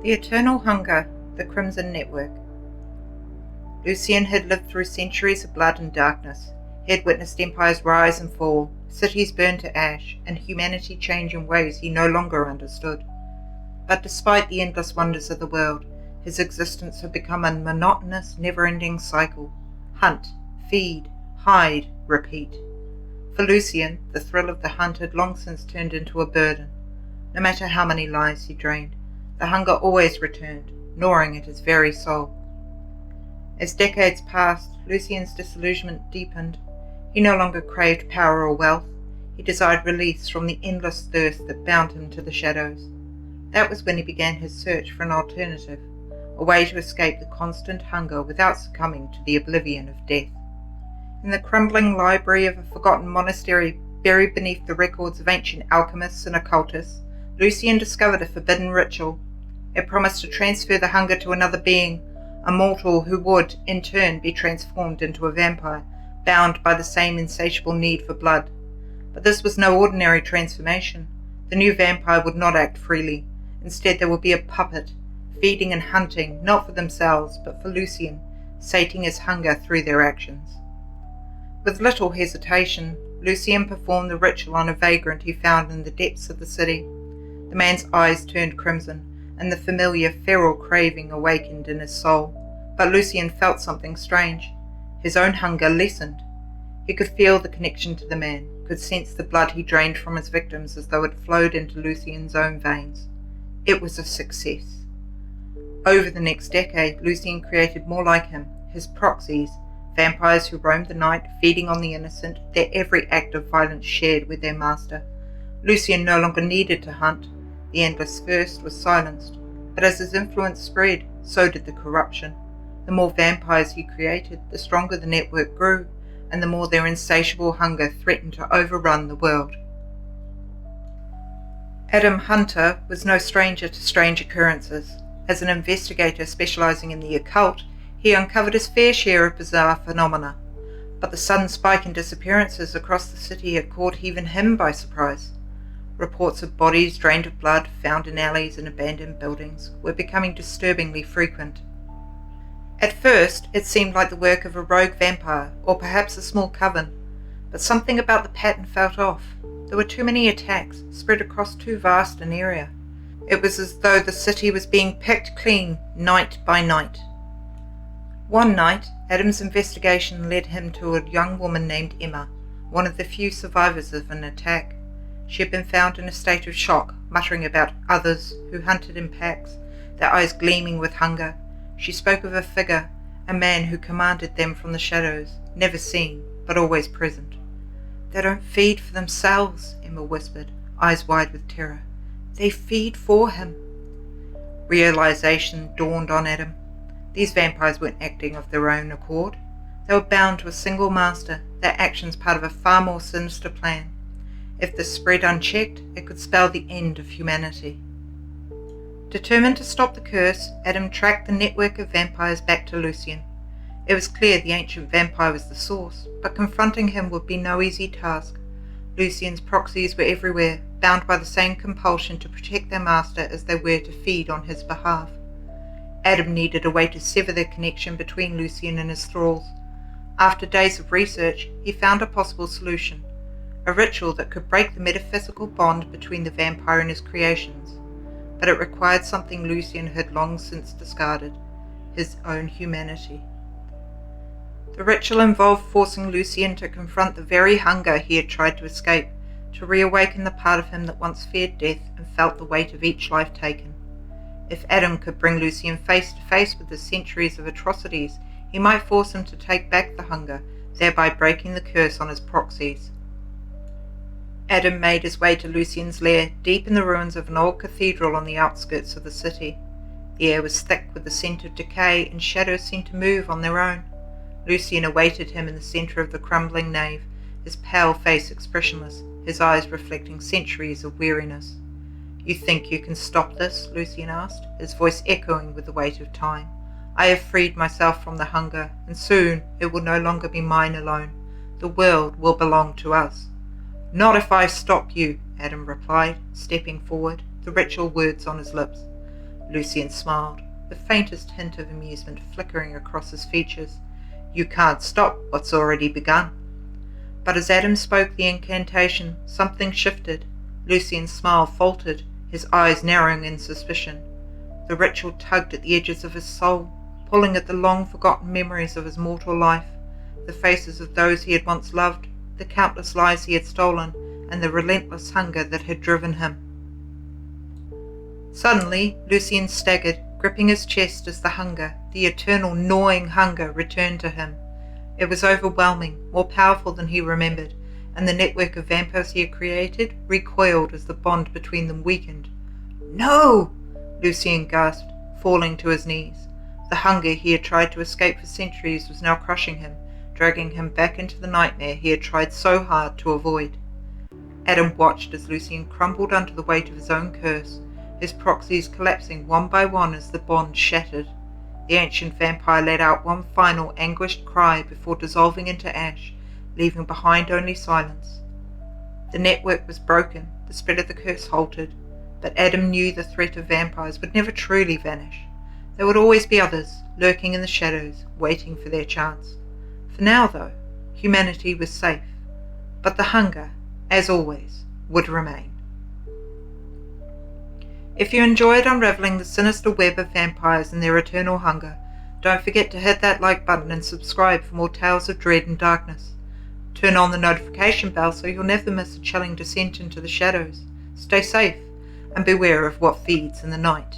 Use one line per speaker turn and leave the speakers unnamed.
The Eternal Hunger, the Crimson Network. Lucien had lived through centuries of blood and darkness. He had witnessed empires rise and fall, cities burn to ash, and humanity change in ways he no longer understood. But despite the endless wonders of the world, his existence had become a monotonous, never-ending cycle. Hunt, feed, hide, repeat. For Lucien, the thrill of the hunt had long since turned into a burden. No matter how many lives he drained, the hunger always returned, gnawing at his very soul. As decades passed, Lucien's disillusionment deepened. He no longer craved power or wealth. He desired release from the endless thirst that bound him to the shadows. That was when he began his search for an alternative, a way to escape the constant hunger without succumbing to the oblivion of death. In the crumbling library of a forgotten monastery buried beneath the records of ancient alchemists and occultists, Lucien discovered a forbidden ritual. It promised to transfer the hunger to another being, a mortal who would, in turn, be transformed into a vampire, bound by the same insatiable need for blood. But this was no ordinary transformation. The new vampire would not act freely. Instead, there would be a puppet, feeding and hunting, not for themselves, but for Lucien, sating his hunger through their actions. With little hesitation, Lucien performed the ritual on a vagrant he found in the depths of the city. The man's eyes turned crimson, and the familiar feral craving awakened in his soul. But Lucien felt something strange. His own hunger lessened. He could feel the connection to the man, could sense the blood he drained from his victims as though it flowed into Lucien's own veins. It was a success. Over the next decade, Lucien created more like him, his proxies, vampires who roamed the night, feeding on the innocent, their every act of violence shared with their master. Lucien no longer needed to hunt. The endless thirst was silenced, but as his influence spread, so did the corruption. The more vampires he created, the stronger the network grew, and the more their insatiable hunger threatened to overrun the world. Adam Hunter was no stranger to strange occurrences. As an investigator specializing in the occult, he uncovered his fair share of bizarre phenomena. But the sudden spike in disappearances across the city had caught even him by surprise. Reports of bodies drained of blood, found in alleys and abandoned buildings, were becoming disturbingly frequent. At first, it seemed like the work of a rogue vampire, or perhaps a small coven, but something about the pattern felt off. There were too many attacks, spread across too vast an area. It was as though the city was being picked clean, night by night. One night, Adam's investigation led him to a young woman named Emma, one of the few survivors of an attack. She had been found in a state of shock, muttering about others who hunted in packs, their eyes gleaming with hunger. She spoke of a figure, a man who commanded them from the shadows, never seen, but always present. "They don't feed for themselves," Emma whispered, eyes wide with terror. "They feed for him." Realization dawned on Adam. These vampires weren't acting of their own accord. They were bound to a single master, their actions part of a far more sinister plan. If this spread unchecked, it could spell the end of humanity. Determined to stop the curse, Adam tracked the network of vampires back to Lucien. It was clear the ancient vampire was the source, but confronting him would be no easy task. Lucien's proxies were everywhere, bound by the same compulsion to protect their master as they were to feed on his behalf. Adam needed a way to sever the connection between Lucien and his thralls. After days of research, he found a possible solution. A ritual that could break the metaphysical bond between the vampire and his creations. But it required something Lucien had long since discarded, his own humanity. The ritual involved forcing Lucien to confront the very hunger he had tried to escape, to reawaken the part of him that once feared death and felt the weight of each life taken. If Adam could bring Lucien face to face with the centuries of atrocities, he might force him to take back the hunger, thereby breaking the curse on his proxies. Adam made his way to Lucien's lair, deep in the ruins of an old cathedral on the outskirts of the city. The air was thick with the scent of decay, and shadows seemed to move on their own. Lucien awaited him in the centre of the crumbling nave, his pale face expressionless, his eyes reflecting centuries of weariness. "You think you can stop this?" Lucien asked, his voice echoing with the weight of time. "I have freed myself from the hunger, and soon it will no longer be mine alone. The world will belong to us." "Not if I stop you," Adam replied, stepping forward, the ritual words on his lips. Lucien smiled, the faintest hint of amusement flickering across his features. You can't stop what's already begun. But as Adam spoke the incantation, something shifted. Lucien's smile faltered, his eyes narrowing in suspicion. The ritual tugged at the edges of his soul, pulling at the long-forgotten memories of his mortal life, the faces of those he had once loved, the countless lives he had stolen, and the relentless hunger that had driven him. Suddenly, Lucien staggered, gripping his chest as the hunger, the eternal gnawing hunger, returned to him. It was overwhelming, more powerful than he remembered, and the network of vampires he had created recoiled as the bond between them weakened. "No!" Lucien gasped, falling to his knees. The hunger he had tried to escape for centuries was now crushing him, dragging him back into the nightmare he had tried so hard to avoid. Adam watched as Lucien crumbled under the weight of his own curse, his proxies collapsing one by one as the bond shattered. The ancient vampire let out one final anguished cry before dissolving into ash, leaving behind only silence. The network was broken, the spread of the curse halted, but Adam knew the threat of vampires would never truly vanish. There would always be others, lurking in the shadows, waiting for their chance. For now, though, humanity was safe, but the hunger, as always, would remain. If you enjoyed unraveling the sinister web of vampires and their eternal hunger, don't forget to hit that like button and subscribe for more tales of dread and darkness. Turn on the notification bell so you'll never miss a chilling descent into the shadows. Stay safe, and beware of what feeds in the night.